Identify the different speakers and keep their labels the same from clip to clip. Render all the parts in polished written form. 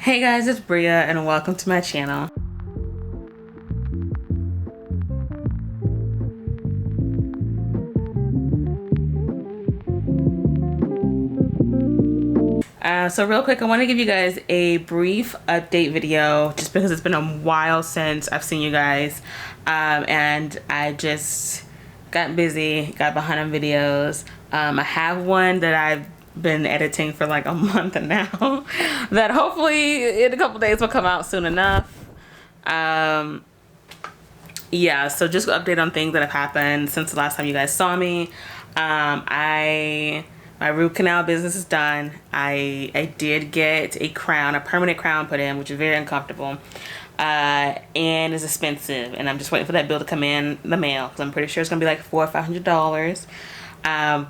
Speaker 1: Hey guys, it's Bria and welcome to my channel. So real quick, I want to give you guys a brief update video just because it's been a while since I've seen you guys. And I just got busy, got behind on videos. I have one that I've been editing for like a month now that hopefully in a couple days will come out soon enough. Yeah, so just an update on things that have happened since the last time you guys saw me. My root canal business is done. I did get a crown, a permanent crown put in, which is very uncomfortable. And is expensive, and I'm just waiting for that bill to come in the mail because I'm pretty sure it's gonna be like $400 or $500.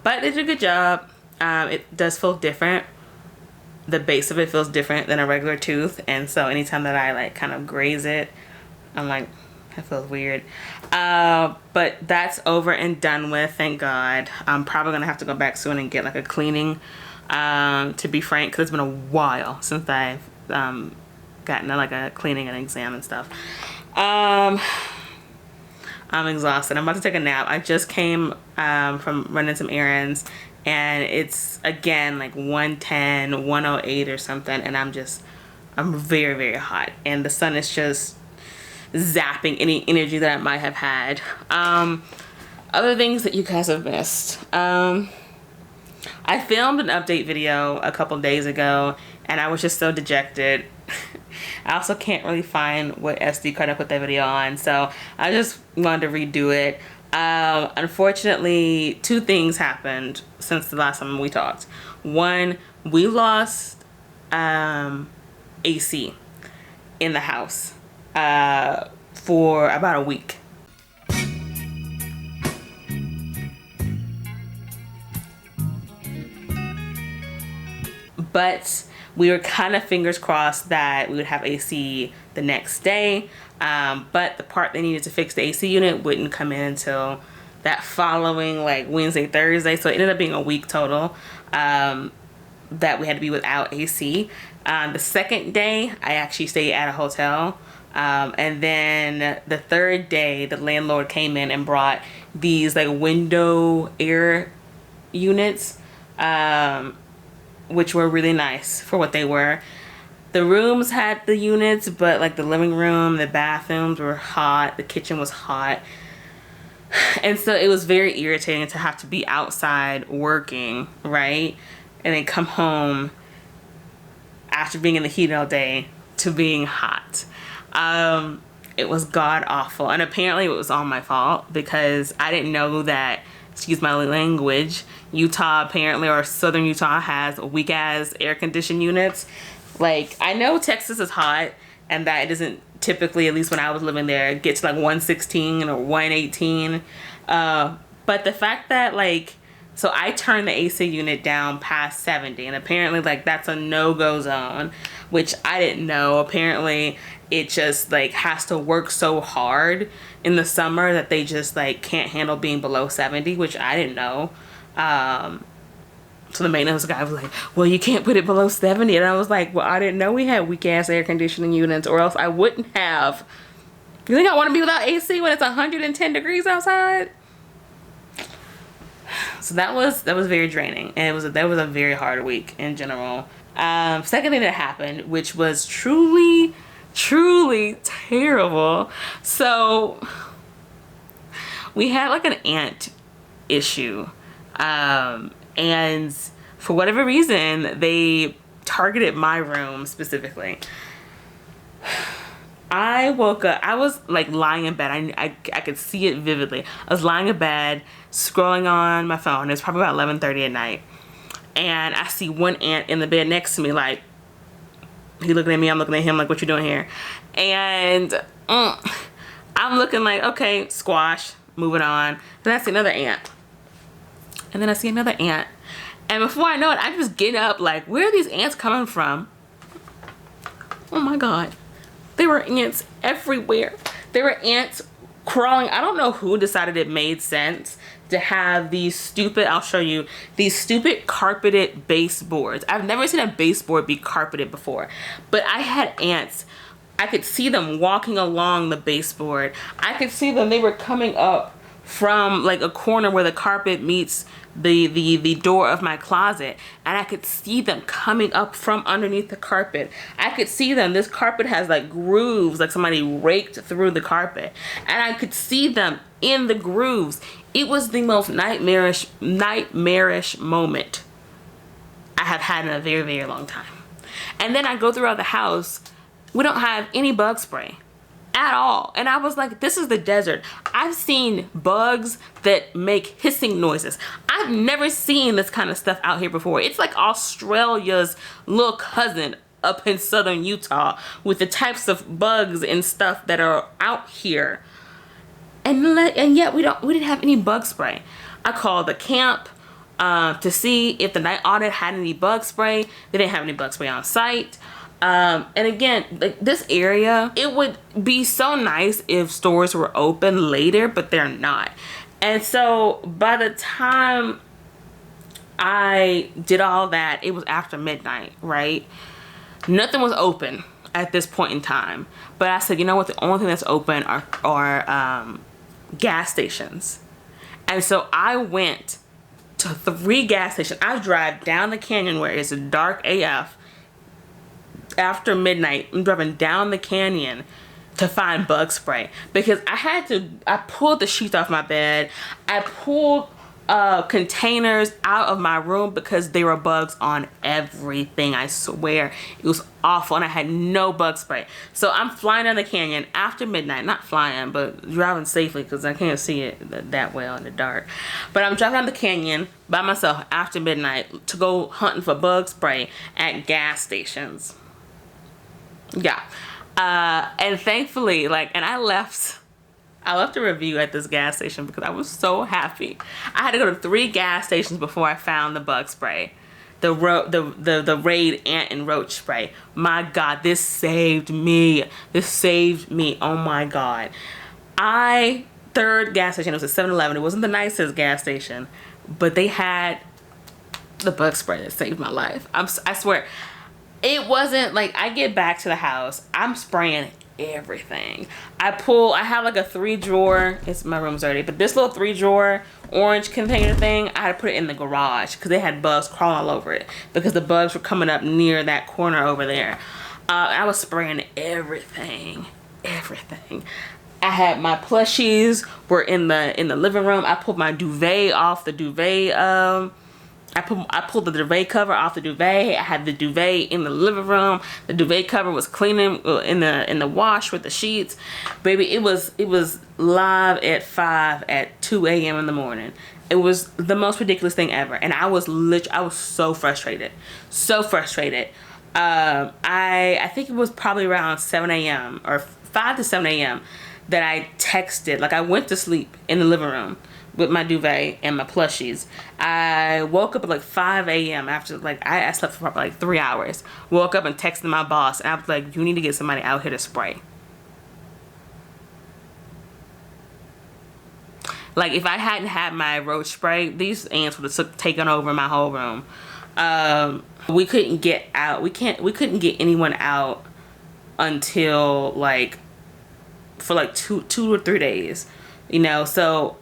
Speaker 1: But it did a good job. It does feel different. The base of it feels different than a regular tooth, and so anytime that I like kind of graze it, I'm like, that feels weird. But that's over and done with, thank God. I'm probably gonna have to go back soon and get like a cleaning, to be frank, because it's been a while since I've gotten like a cleaning and exam and stuff. I'm exhausted. I'm about to take a nap. I just came from running some errands, and it's again like 110, 108 or something, and I'm very, very hot, and the sun is just zapping any energy that I might have had. Other things that you guys have missed. I filmed an update video a couple days ago, and I was just so dejected. I also can't really find what SD card I put that video on, so I just wanted to redo it. Unfortunately, two things happened since the last time we talked. One, we lost AC in the house for about a week. But we were kind of fingers crossed that we would have AC the next day. But the part they needed to fix the AC unit wouldn't come in until that following like Wednesday, Thursday. So it ended up being a week total that we had to be without AC. The second day, I actually stayed at a hotel. And then the third day, the landlord came in and brought these like window air units, which were really nice for what they were. The rooms had the units, but like the living room, the bathrooms were hot, the kitchen was hot. And so it was very irritating to have to be outside working, right? And then come home after being in the heat all day to being hot. It was god awful, and apparently it was all my fault because I didn't know that, excuse my language, Utah apparently, or southern Utah, has weak ass air conditioned units. Like, I know Texas is hot and that it doesn't typically, at least when I was living there, get to like 116 or 118. But the fact that like, so I turned the AC unit down past 70, and apparently like that's a no-go zone, which I didn't know. Apparently it just like has to work so hard in the summer that they just like can't handle being below 70, which I didn't know. So the maintenance guy was like, well, you can't put it below 70. And I was like, well, I didn't know we had weak ass air conditioning units, or else I wouldn't have. You think I want to be without AC when it's 110 degrees outside? So that was very draining, and that was a very hard week in general. Second thing that happened, which was truly terrible. So we had like an ant issue, and for whatever reason they targeted my room specifically. I woke up, I was like lying in bed. I could see it vividly. I was lying in bed, scrolling on my phone. It was probably about 11:30 at night. And I see one ant in the bed next to me, like, he looking at me, I'm looking at him, like, what you doing here? And I'm looking like, okay, squash, moving on. Then I see another ant. And then I see another ant. And before I know it, I just get up, like, where are these ants coming from? Oh my God. There were ants everywhere. There were ants crawling. I don't know who decided it made sense to have these stupid, I'll show you, these stupid carpeted baseboards. I've never seen a baseboard be carpeted before, but I had ants. I could see them walking along the baseboard. I could see them, they were coming up from like a corner where the carpet meets the door of my closet, and I could see them coming up from underneath the carpet. I could see them. This carpet has like grooves, like somebody raked through the carpet, and I could see them in the grooves. It was the most nightmarish moment I have had in a very, very long time. And then I go throughout the house. We don't have any bug spray at all. And I was like, this is the desert. I've seen bugs that make hissing noises. I've never seen this kind of stuff out here before. It's like Australia's little cousin up in southern Utah with the types of bugs and stuff that are out here. And yet we didn't have any bug spray. I called the camp to see if the night audit had any bug spray. They didn't have any bug spray on site. And again, like this area, it would be so nice if stores were open later, but they're not. And so by the time I did all that, it was after midnight, right? Nothing was open at this point in time. But I said, you know what? The only thing that's open are gas stations. And so I went to 3 gas stations. I drive down the canyon where it's dark AF. After midnight, I'm driving down the canyon to find bug spray because I pulled the sheets off my bed. I pulled containers out of my room because there were bugs on everything. I swear it was awful, and I had no bug spray. So I'm flying down the canyon after midnight, not flying, but driving safely because I can't see it that well in the dark. But I'm driving down the canyon by myself after midnight to go hunting for bug spray at gas stations. Yeah. And thankfully, and I left a review at this gas station because I was so happy. I had to go to 3 gas stations before I found the bug spray. The Raid ant and roach spray. My God, this saved me. This saved me. Oh my God. Third gas station, it was a 7-Eleven. It wasn't the nicest gas station, but they had the bug spray that saved my life. I swear. It wasn't like I get back to the house, I'm spraying everything. I have like a 3-drawer, my room's dirty, but this little 3-drawer orange container thing, I had to put it in the garage because they had bugs crawling all over it because the bugs were coming up near that corner over there. I was spraying everything. I had my plushies were in the living room. I pulled my duvet off the duvet, I pulled the duvet cover off the duvet. I had the duvet in the living room. The duvet cover was cleaning in the wash with the sheets. Baby, it was live at 5 at 2 a.m. in the morning. It was the most ridiculous thing ever. And I was so frustrated. So frustrated. I think it was probably around 7 a.m. or 5 to 7 a.m. that I texted. Like I went to sleep in the living room with my duvet and my plushies. I woke up at like 5 a.m. after I slept for probably like 3 hours. Woke up and texted my boss and I was like, you need to get somebody out here to spray. Like if I hadn't had my roach spray, these ants would have taken over my whole room. We couldn't get out. We couldn't get anyone out until for 2 or 3 days. So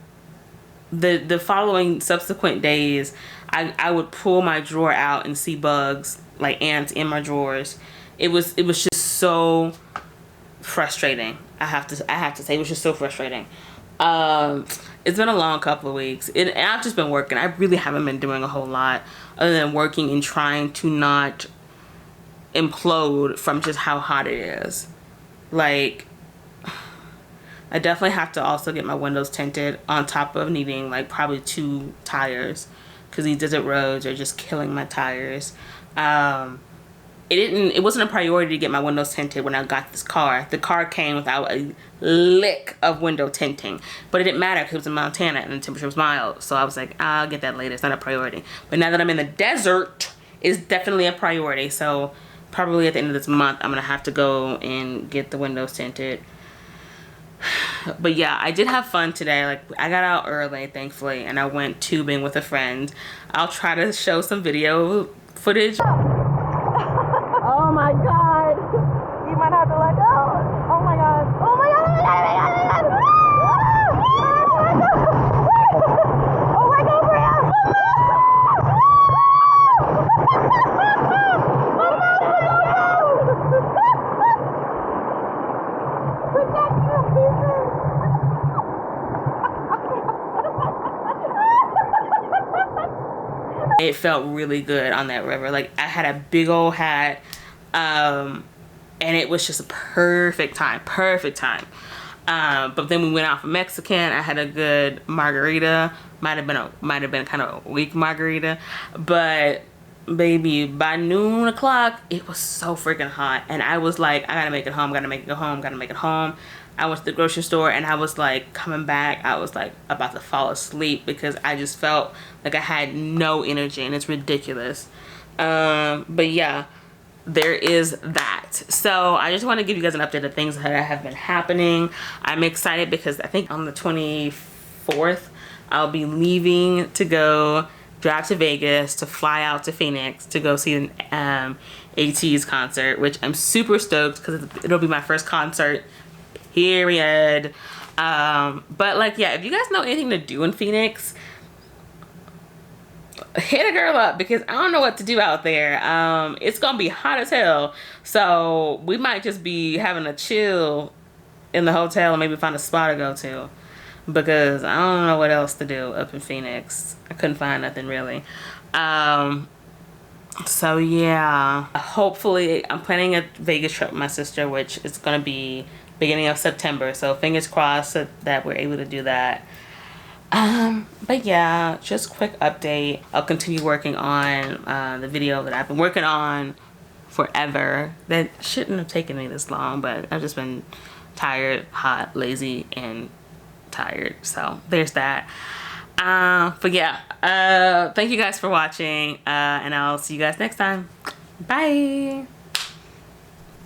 Speaker 1: the following subsequent days, I would pull my drawer out and see bugs, like ants in my drawers. It was just so frustrating. I have to say, it was just so frustrating. It's been a long couple of weeks, and I've just been working. I really haven't been doing a whole lot other than working and trying to not implode from just how hot it is. I definitely have to also get my windows tinted on top of needing probably 2 tires because these desert roads are just killing my tires. It wasn't a priority to get my windows tinted when I got this car. The car came without a lick of window tinting, but it didn't matter because it was in Montana and the temperature was mild. So I was like, I'll get that later. It's not a priority. But now that I'm in the desert, it's definitely a priority. So probably at the end of this month, I'm going to have to go and get the windows tinted. But yeah, I did have fun today. Like, I got out early, thankfully, and I went tubing with a friend. I'll try to show some video footage.
Speaker 2: Oh my god. You might have to let go. Oh my god. Oh my god. Oh my god. Oh my god, Bria. Protect your pieces.
Speaker 1: It felt really good on that river. Like, I had a big old hat, and it was just a perfect time. But then we went out for Mexican. I had a good margarita. Might have been kind of a weak margarita, but baby, by noon o'clock, it was so freaking hot, and I was like, I gotta make it home. I went to the grocery store, and I was like, coming back, I was like about to fall asleep because I just felt like I had no energy, and it's ridiculous. But yeah, there is that. So I just want to give you guys an update of things that have been happening. I'm excited because I think on the 24th, I'll be leaving to go drive to Vegas to fly out to Phoenix to go see an AT's concert, which I'm super stoked because it'll be my first concert, period. But like, yeah, if you guys know anything to do in Phoenix, hit a girl up because I don't know what to do out there. It's gonna be hot as hell, so we might just be having a chill in the hotel and maybe find a spot to go to, because I don't know what else to do up in Phoenix. I couldn't find nothing really. So yeah, hopefully I'm planning a Vegas trip with my sister, which is gonna be beginning of September, so fingers crossed that we're able to do that. But yeah, just quick update. I'll continue working on the video that I've been working on forever. That shouldn't have taken me this long, but I've just been tired, hot, lazy, and tired. So there's that. But yeah, thank you guys for watching, and I'll see you guys next time. Bye.